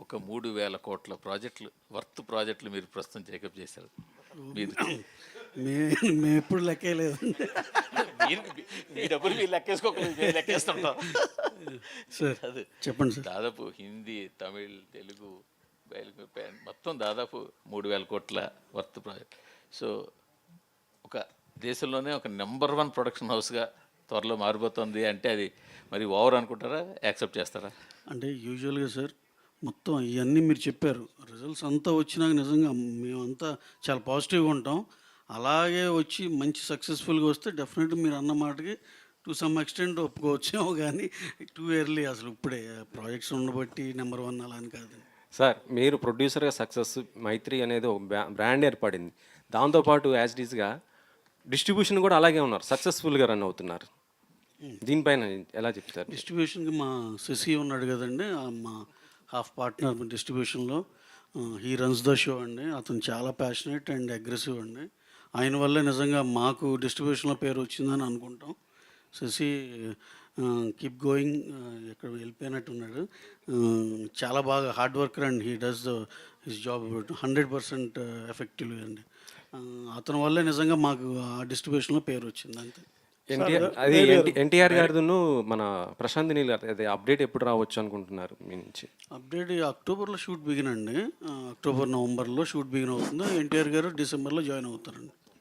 ఒక 3,000 కోట్ల ప్రాజెక్టులు ప్రాజెక్టులు మీరు ప్రస్తుతం టేకప్ చేశారు. మీరు మేము ఎప్పుడు లెక్కలేదు మీ డబ్బులు మీరు లెక్కేసుకోకలేదు, మేము లెక్కేస్తుంటాం. సార్. అది చెప్పండి సార్. దాదాపు హిందీ, తమిళ్, తెలుగు మొత్తం దాదాపు 3,000 కోట్ల ప్రాజెక్ట్. సో ఒక దేశంలోనే ఒక నెంబర్ 1 ప్రొడక్షన్ హౌస్గా త్వరలో మారిపోతుంది అంటే అది మరి ఓవర్ అనుకుంటారా, యాక్సెప్ట్ చేస్తారా? అంటే యూజువల్గా సార్ మొత్తం ఇవన్నీ మీరు చెప్పారు, రిజల్ట్స్ అంతా వచ్చినాక నిజంగా మేమంతా చాలా పాజిటివ్గా ఉంటాం. అలాగే వచ్చి మంచి సక్సెస్ఫుల్గా వస్తే డెఫినెట్గా మీరు అన్న మాటకి టు సమ్ ఎక్స్టెంట్ ఒప్పుకోవచ్చేమో, కానీ టూ ఎర్లీ అసలు ఇప్పుడే ప్రాజెక్ట్స్ ఉండబట్టి నెంబర్ 1 అలా అని కాదు సార్. మీరు ప్రొడ్యూసర్గా సక్సెస్ మైత్రి అనేది ఒక బ్రాండ్ ఏర్పడింది. దాంతోపాటు యాజ్ డీజ్గా డిస్ట్రిబ్యూషన్ కూడా అలాగే ఉన్నారు, సక్సెస్ఫుల్గా రన్ అవుతున్నారు. దీనిపైన ఎలా చెప్తారు? డిస్ట్రిబ్యూషన్కి మా శశి ఉన్నాడు కదండి, మా హాఫ్ పార్ట్నర్ డిస్ట్రిబ్యూషన్లో. హీ రన్స్ ద షో అండి. అతను చాలా ప్యాషనేట్ అండ్ అగ్రెసివ్ అండి. ఆయన వల్లే నిజంగా మాకు డిస్ట్రిబ్యూషన్లో పేరు వచ్చిందని అనుకుంటాం. శశి కీప్ గోయింగ్, ఎక్కడ వెళ్ళిపోయినట్టున్నాడు. చాలా బాగా hard worker and he does his job 100% effectively అండి. అతని వల్లే నిజంగా మాకు ఆ డిస్ట్రిబ్యూషన్లో పేరు వచ్చింది అంతే. ఎన్టీఆర్ గారిను మన ప్రశాంత్ నీల్ గారు అదే అప్డేట్ ఎప్పుడు రావచ్చు అనుకుంటున్నారు మీ నుంచి? అప్డేట్ అక్టోబర్లో షూట్ బిగిన్ అండి. అక్టోబర్ నవంబర్లో షూట్ బిగిన్ అవుతుంది. ఎన్టీఆర్ గారు డిసెంబర్లో జాయిన్ అవుతారండి.